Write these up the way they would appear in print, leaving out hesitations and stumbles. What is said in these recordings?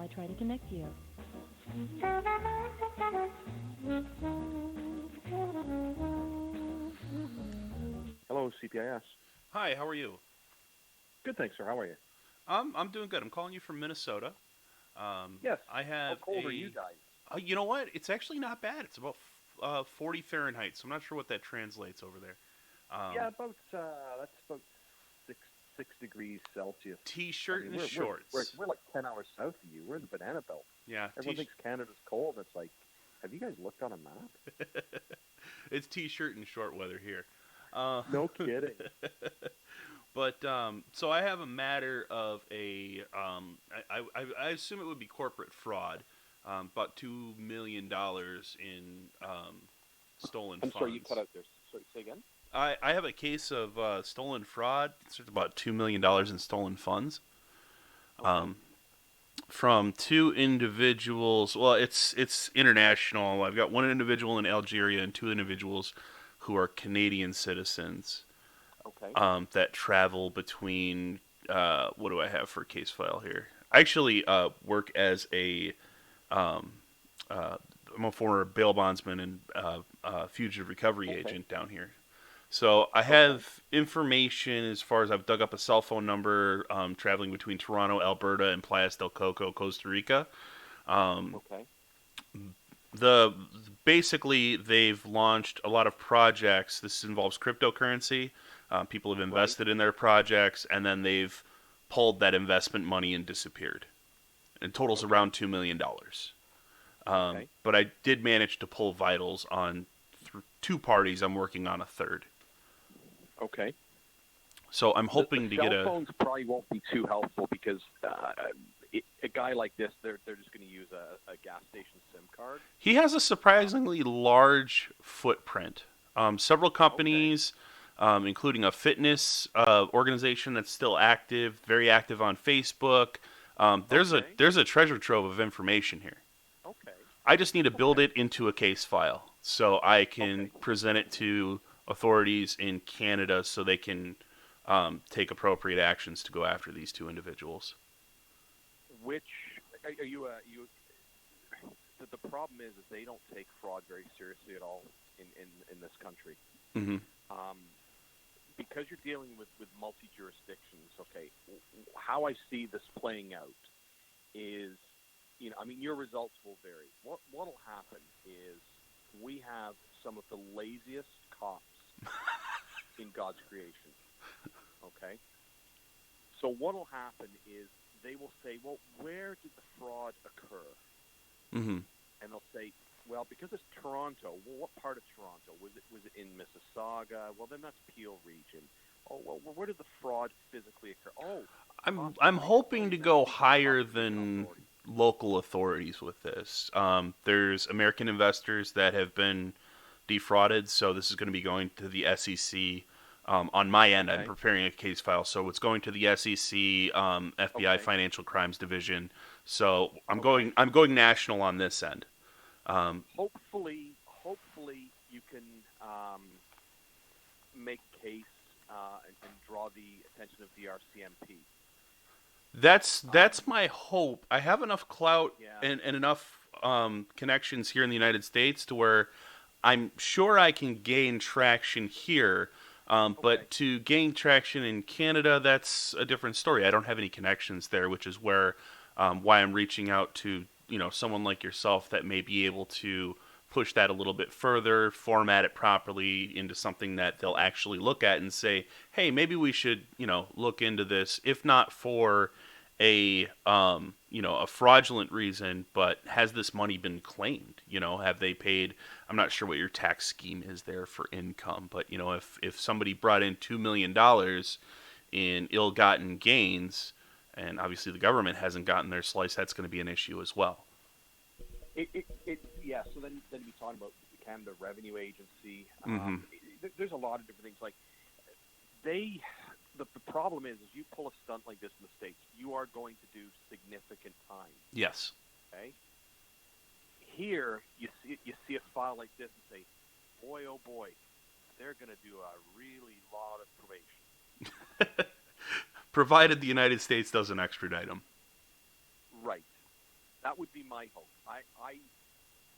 while I try to connect you. Hello, CPIS. Hi, how are you? Good, thanks, sir. How are you? I'm doing good. I'm calling you from Minnesota. Yes. I How have cold are you guys? you know what? It's actually not bad. It's about 40 Fahrenheit, so I'm not sure what that translates over there. Yeah, Um, about that's about six degrees Celsius. I T-shirt mean, and we're shorts. we're like 10 hours south of you. We're in the banana belt. Yeah, Everyone thinks Canada's cold. It's like, have you guys looked on a map? it's T-shirt and short weather here. Uh, No kidding. but so I have a matter of I assume it would be corporate fraud. About $2 million in stolen I'm sorry, you cut funds. out there. Sorry, say again. I have a case of stolen fraud. It's about $2 million in stolen funds Okay. from two individuals. Well, it's international. I've got one individual in Algeria and two individuals who are Canadian citizens Okay. that travel between. What do I have for a case file here? I actually work as um, uh, I'm a former bail bondsman and fugitive recovery Okay. agent down here. So I Okay. have information as far as I've dug up a cell phone number traveling between Toronto, Alberta, and Playas del Coco, Costa Rica. Um, Okay. the basically they've launched a lot of projects. This involves cryptocurrency. People have Right. invested in their projects, and then they've pulled that investment money and disappeared. It totals Okay. around $2 million. Okay. But I did manage to pull vitals on two parties. I'm working on a third. Okay. So I'm The hoping to get cell a. phones probably won't be too helpful because a guy like this, they're just going to use a gas station SIM card. He has a Um, surprisingly large footprint. Several okay, companies, including a fitness organization that's still active, very active on Facebook. okay, There's a treasure trove of information here. okay, I just need to build okay, it into a case file so I okay. can present it to authorities in Canada so they can take appropriate actions to go after these two individuals. Which are you? You the problem is they don't take fraud very seriously at all in this country. Hmm. Um, because you're dealing with multi jurisdictions. Okay, how I see this playing out is, I mean, your results will vary. What'll happen is we have some of the laziest cops in God's creation. Okay, so what'll happen is they will say, "Well, where did the fraud occur?" Hmm. And they'll say, "Well, because it's Toronto. Well, what part of Toronto was it in Mississauga? Well, then that's Peel region. Oh, well, where did the fraud physically occur? Oh, Costa I'm Rica. Oh, hoping you to better go speak to the higher Costa Rican than authorities." local authorities with this. There's American investors that have been defrauded, so this is going to be going to the SEC. On my end, I'm Okay, preparing a case file, so it's going to the SEC, FBI okay, Financial Crimes Division. So okay. I'm going national on this end. Um, Hopefully, you can make a case and draw the attention of the RCMP. that's my hope. I have enough clout Yeah. and enough connections here in the United States to where I'm sure I can gain traction here. Okay. But to gain traction in Canada, that's a different story. I don't have any connections there, which is where why I'm reaching out to someone like yourself that may be able to push that a little bit further, format it properly into something that they'll actually look at and say, hey, maybe we should look into this, if not for a fraudulent reason, but has this money been claimed? Have they paid? I'm not sure what your tax scheme is there for income, but if somebody brought in $2 million in ill-gotten gains, and obviously the government hasn't gotten their slice, that's going to be an issue as well. Yeah. So then we talk about the Canada Revenue Agency. Mm-hmm. There's a lot of different things. Like they, the problem is you pull a stunt like this in the states, you are going to do significant time. Yes. Okay. Here, you see a file like this and say, boy, oh boy, they're going to do a really lot of probation. Provided the United States doesn't extradite them. Right. That would be my hope.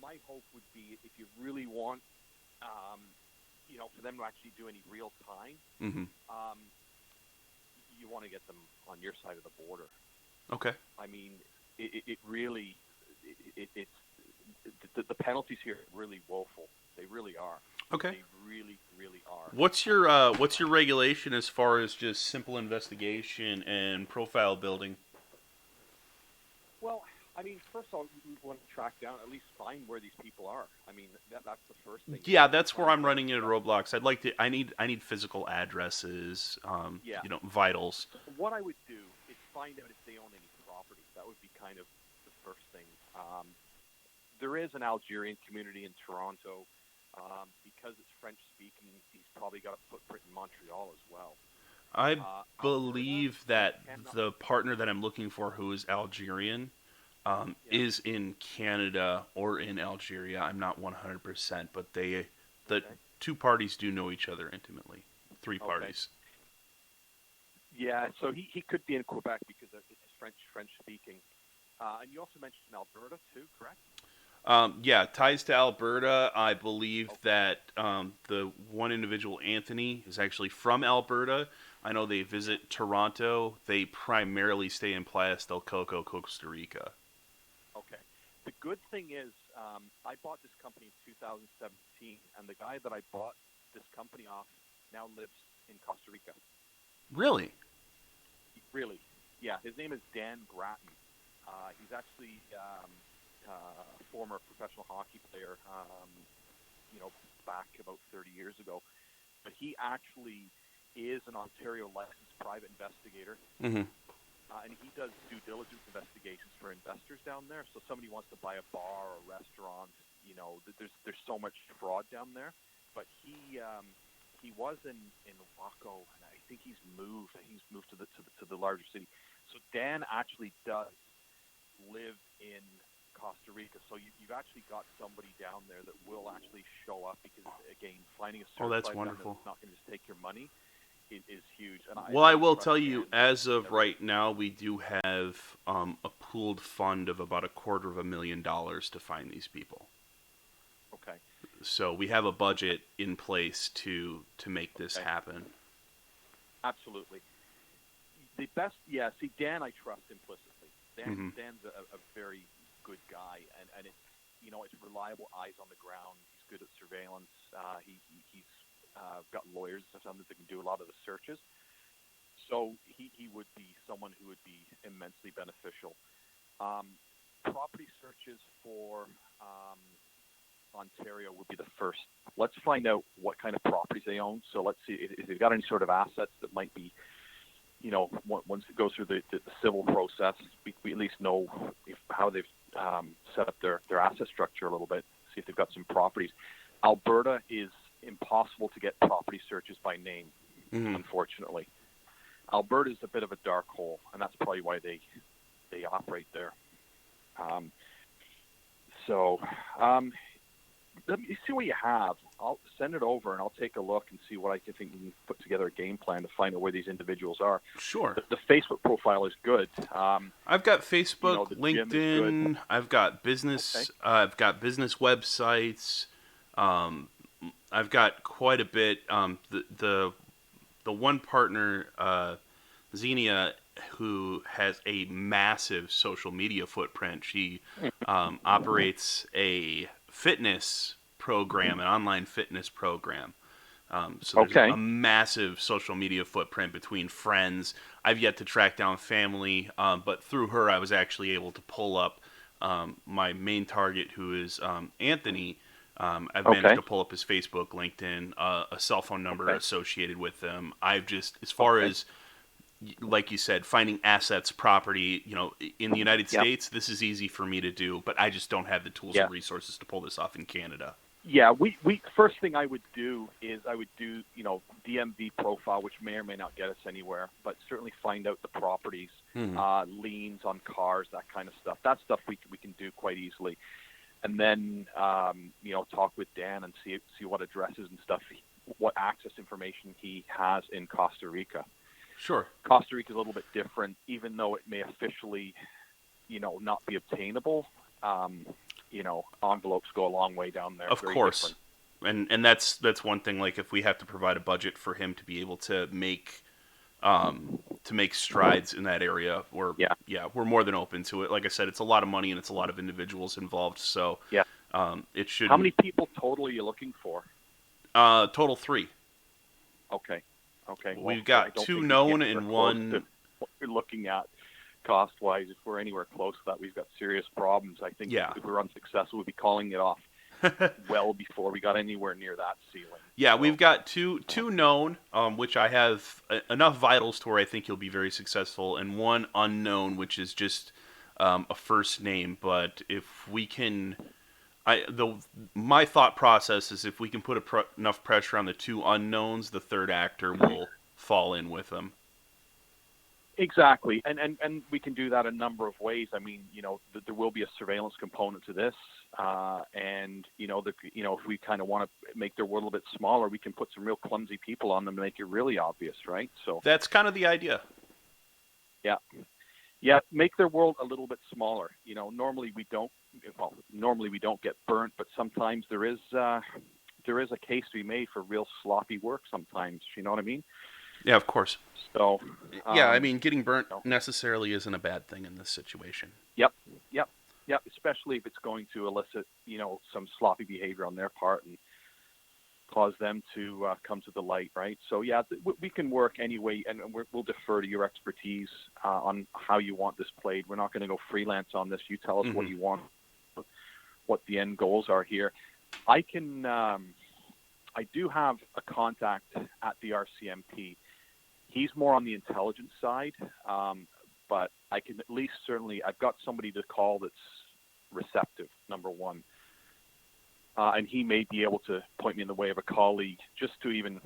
My hope would be if you really want, um, for them to actually do any real time, Mm-hmm. um, you want to get them on your side of the border. Okay. I mean, it really, the penalties here are really woeful. They really are. Okay. They really, really are. What's your regulation as far as just simple investigation and profile building? Well, I mean, first of all, we want to track down, at least find where these people are. I mean, that's the first thing. Yeah, that's where Find I'm where running into they're at. roadblocks. I need physical addresses, Yeah. vitals. So what I would do is find out if they own any property. That would be kind of the first thing. There is an Algerian community in Toronto. Because it's French speaking, he's probably got a footprint in Montreal as well. I Alberta, believe I that cannot. the partner that I'm looking for, who is Algerian, Yeah. is in Canada or in Algeria. I'm not 100%, but the Okay. two parties do know each other intimately. Three Okay. parties. Yeah. So he could be in Quebec because it's French speaking. And you also mentioned Alberta too, correct? Yeah, ties to Alberta. I believe Okay. that the one individual, Anthony, is actually from Alberta. I know they Yeah. visit Toronto. They primarily stay in Playas del Coco, Costa Rica. Okay. The good thing is, I bought this company in 2017, and the guy that I bought this company off now lives in Costa Rica. Really? Really? Yeah. His name is Dan Bratton. He's actually a former professional hockey player. Back about 30 years ago. But he actually is an Ontario licensed private investigator, Mm-hmm. and he does due diligence investigations for investors down there. So somebody wants to buy a bar or a restaurant, there's so much fraud down there. But he was in Waco, and I think he's moved. I think he's moved to the larger city. So Dan actually does live in Costa Rica. So you've actually got somebody down there that will actually show up because, again, finding a Oh, that's certified gun wonderful. that's not going to just take your money is huge. And I, Well, I I would will trust tell you, Dan as with of everything. right now, we do have a pooled fund of about $250,000 to find these people. Okay. So we have a budget in place to make this Okay. happen. Absolutely. The best, yeah. See, Dan, I trust implicitly. Mm-hmm. Dan's a very good guy, and it's reliable eyes on the ground. He's good at surveillance. He's got lawyers or something that can do a lot of the searches. So he would be someone who would be immensely beneficial. Property searches for Ontario would be the first. Let's find out what kind of properties they own. So let's see if they've got any sort of assets that might be, once it goes through the civil process, we at least know how they've set up their asset structure a little bit, see if they've got some properties. Alberta is impossible to get property searches by name, Mm-hmm. unfortunately. Alberta is a bit of a dark hole, and that's probably why they operate there. Um, so let me see what you have. I'll send it over, and I'll take a look and see what I think we can put together a game plan to find out where these individuals are. Sure. The Facebook profile is good. I've got Facebook, The gym is good. LinkedIn. I've got Okay. business. I've got business websites. Um, I've got quite a bit. The one partner, Xenia, who has a massive social media footprint. She operates a fitness program, an online fitness program. So there's Okay. a massive social media footprint between friends. I've yet to track down family, but through her, I was actually able to pull up my main target, who is Anthony. I've managed Okay. to pull up his Facebook, LinkedIn, a cell phone number Okay. associated with them. I've just, as far Okay. as like you said, finding assets, property, in the United Yep. States, this is easy for me to do, but I just don't have the tools Yeah. and resources to pull this off in Canada. Yeah. We first thing I would do is I would do DMV profile, which may or may not get us anywhere, but certainly find out the properties, Hmm. liens on cars, that kind of stuff. That stuff we can do quite easily. And then talk with Dan and see what addresses and stuff, what access information he has in Costa Rica. Sure. Costa Rica is a little bit different, even though it may officially not be obtainable, envelopes go a long way down there. Of Very course. different. And that's one thing. Like if we have to provide a budget for him to be able to make strides in that area, we're more than open to it. Like I said, it's a lot of money and it's a lot of individuals involved, so Yeah. it should. How many people total are you looking for? Total 3. Okay. We've got 2 known and 1. What we're looking at cost-wise, if we're anywhere close to that, we've got serious problems. I think if we're unsuccessful, we'd be calling it off well before we got anywhere near that ceiling. Yeah, so we've got two known, which I have enough vitals to where I think you'll be very successful, and 1 unknown, which is just a first name. But if we can, my thought process is if we can put enough pressure on the 2 unknowns, the third actor will fall in with them. Exactly, and we can do that a number of ways. I mean, there will be a surveillance component to this, and if we kind of want to make their world a little bit smaller, we can put some real clumsy people on them to make it really obvious, right? So that's kind of the idea. Yeah, make their world a little bit smaller. Normally we don't get burnt, but sometimes there is a case to be made for real sloppy work. Sometimes, you know what I mean? Yeah, of course. So, yeah, I mean, getting burnt necessarily isn't a bad thing in this situation. Yep. Especially if it's going to elicit, some sloppy behavior on their part and cause them to come to the light, right? So, yeah, we can work anyway, and we'll defer to your expertise on how you want this played. We're not going to go freelance on this. You tell us what you want, what the end goals are here. I do have a contact at the RCMP. He's more on the intelligence side, but I can at least I've got somebody to call that's receptive, number 1. And he may be able to point me in the way of a colleague just to even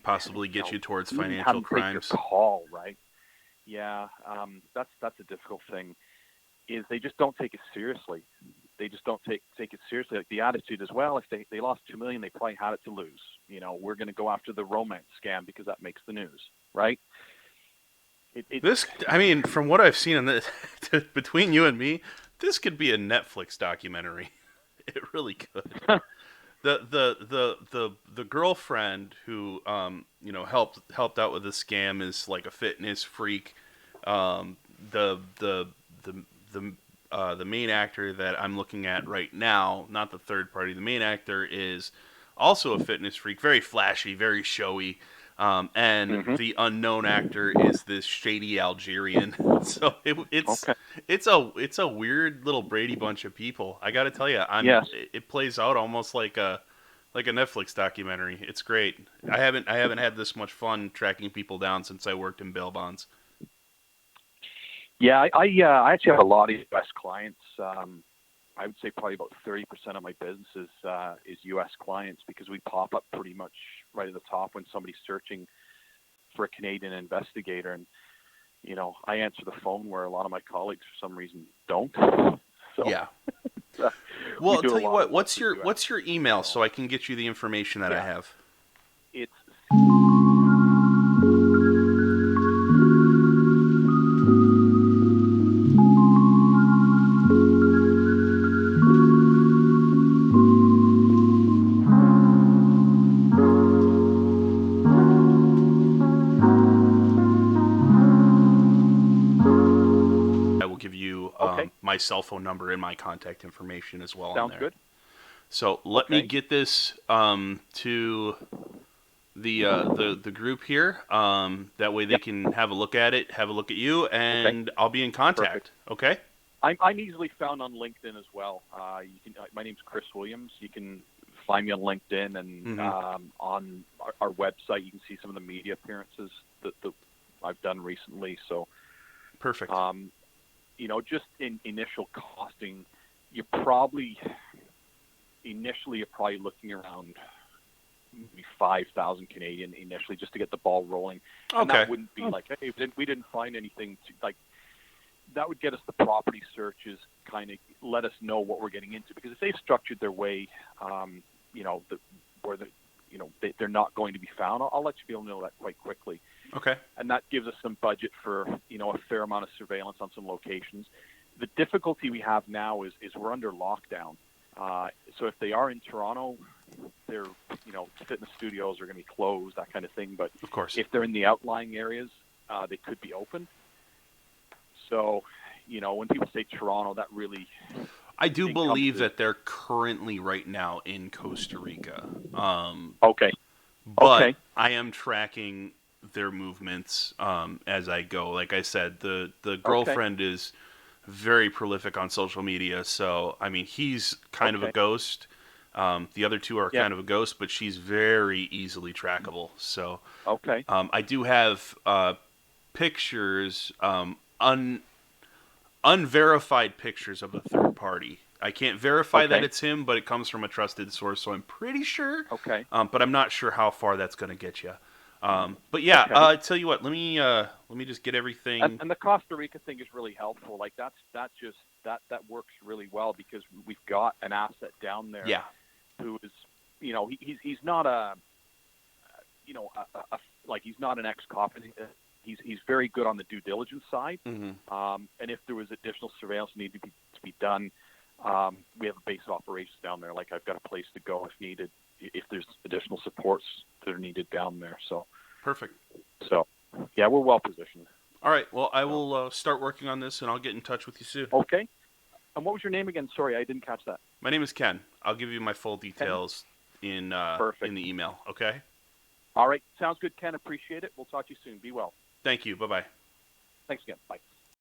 possibly get you towards financial crimes. Take your call, right? Yeah, that's a difficult thing. Is they just don't take it seriously. They just don't take it seriously. Like the attitude as well. If they lost $2 million, they probably had it to lose. We're going to go after the romance scam because that makes the news, right? From what I've seen in this, between you and me, this could be a Netflix documentary. It really could. The girlfriend who helped out with the scam is like a fitness freak. The main actor that I'm looking at right now, not the third party, the main actor is also a fitness freak, very flashy, very showy. And the unknown actor is this shady Algerian. So it's a weird little Brady Bunch of people. I got to tell you, it plays out almost like a Netflix documentary. It's great. I haven't had this much fun tracking people down since I worked in bail bonds. Yeah, I actually have a lot of U.S. clients. I would say probably about 30% of my business is U.S. clients because we pop up pretty much right at the top when somebody's searching for a Canadian investigator. And, I answer the phone where a lot of my colleagues for some reason don't. So, yeah. Well, I'll tell you what, what's your email so I can get you the information that I have? It's my cell phone number and my contact information as well. Sounds on there. Good. So let me get this to the group here. That way they can have a look at it, have a look at you, and I'll be in contact. Perfect. Okay. I'm easily found on LinkedIn as well. You can. My name's Chris Williams. You can find me on LinkedIn and on our website. You can see some of the media appearances that I've done recently. So perfect. Just in initial costing, you're probably looking around maybe 5,000 Canadian initially just to get the ball rolling. Okay. And that wouldn't be like, hey, we didn't find anything that would get us the property searches, kind of let us know what we're getting into. Because if they've structured their way, they're not going to be found, I'll let you be able to know that quite quickly. Okay. And that gives us some budget for, a fair amount of surveillance on some locations. the difficulty we have now is we're under lockdown. So if they are in Toronto, they're, fitness studios are going to be closed, that kind of thing. But Of course. if they're in the outlying areas, they could be open. So, when people say Toronto, that really... I do believe that they're currently right now in Costa Rica. Okay. But Okay. I am tracking their movements as I go. Like I said, the girlfriend is very prolific on social media. So, I mean, he's kind of a ghost. The other two are kind of a ghost, but she's very easily trackable. So, I do have pictures, unverified pictures of the third party. I can't verify that it's him, but it comes from a trusted source, so I'm pretty sure. But I'm not sure how far that's going to get you. But yeah, I tell you what, let me just get everything. And the Costa Rica thing is really helpful. Like that works really well because we've got an asset down there. Yeah. Who is, he's not he's not an ex-cop. He's very good on the due diligence side. Mm-hmm. And if there was additional surveillance needed to be done, we have a base of operations down there. Like I've got a place to go if needed, if there's additional supports that are needed down there. So perfect. So yeah, we're well positioned. All right. Well, I will start working on this, and I'll get in touch with you soon. Okay. And what was your name again? Sorry, I didn't catch that. My name is Ken. I'll give you my full details in the email. Okay. All right. Sounds good, Ken. Appreciate it. We'll talk to you soon. Be well. Thank you. Bye-bye. Thanks again. Bye.